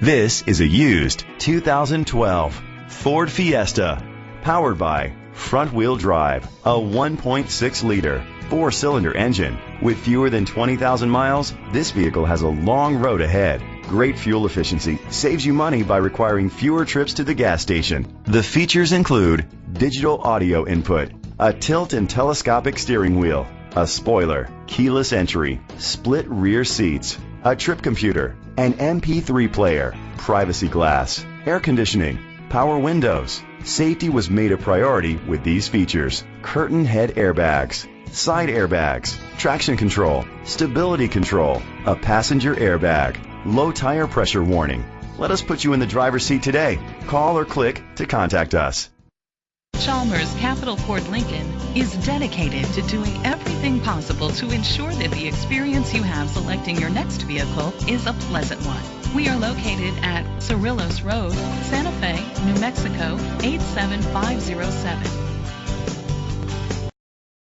This is a used 2012 Ford Fiesta, powered by front-wheel drive, a 1.6-liter four-cylinder engine. With fewer than 20,000 miles, this vehicle has a long road ahead. Great fuel efficiency saves you money by requiring fewer trips to the gas station. The features include digital audio input, a tilt and telescopic steering wheel, a spoiler, keyless entry, split rear seats, a trip computer, an MP3 player, privacy glass, air conditioning, power windows. Safety was made a priority with these features: curtain head airbags, side airbags, traction control, stability control, a passenger airbag, low tire pressure warning. Let us put you in the driver's seat today. Call or click to contact us. Chalmers Capital Ford Lincoln is dedicated to doing everything possible to ensure that the experience you have selecting your next vehicle is a pleasant one. We are located at Cerrillos Road, Santa Fe, New Mexico 87507.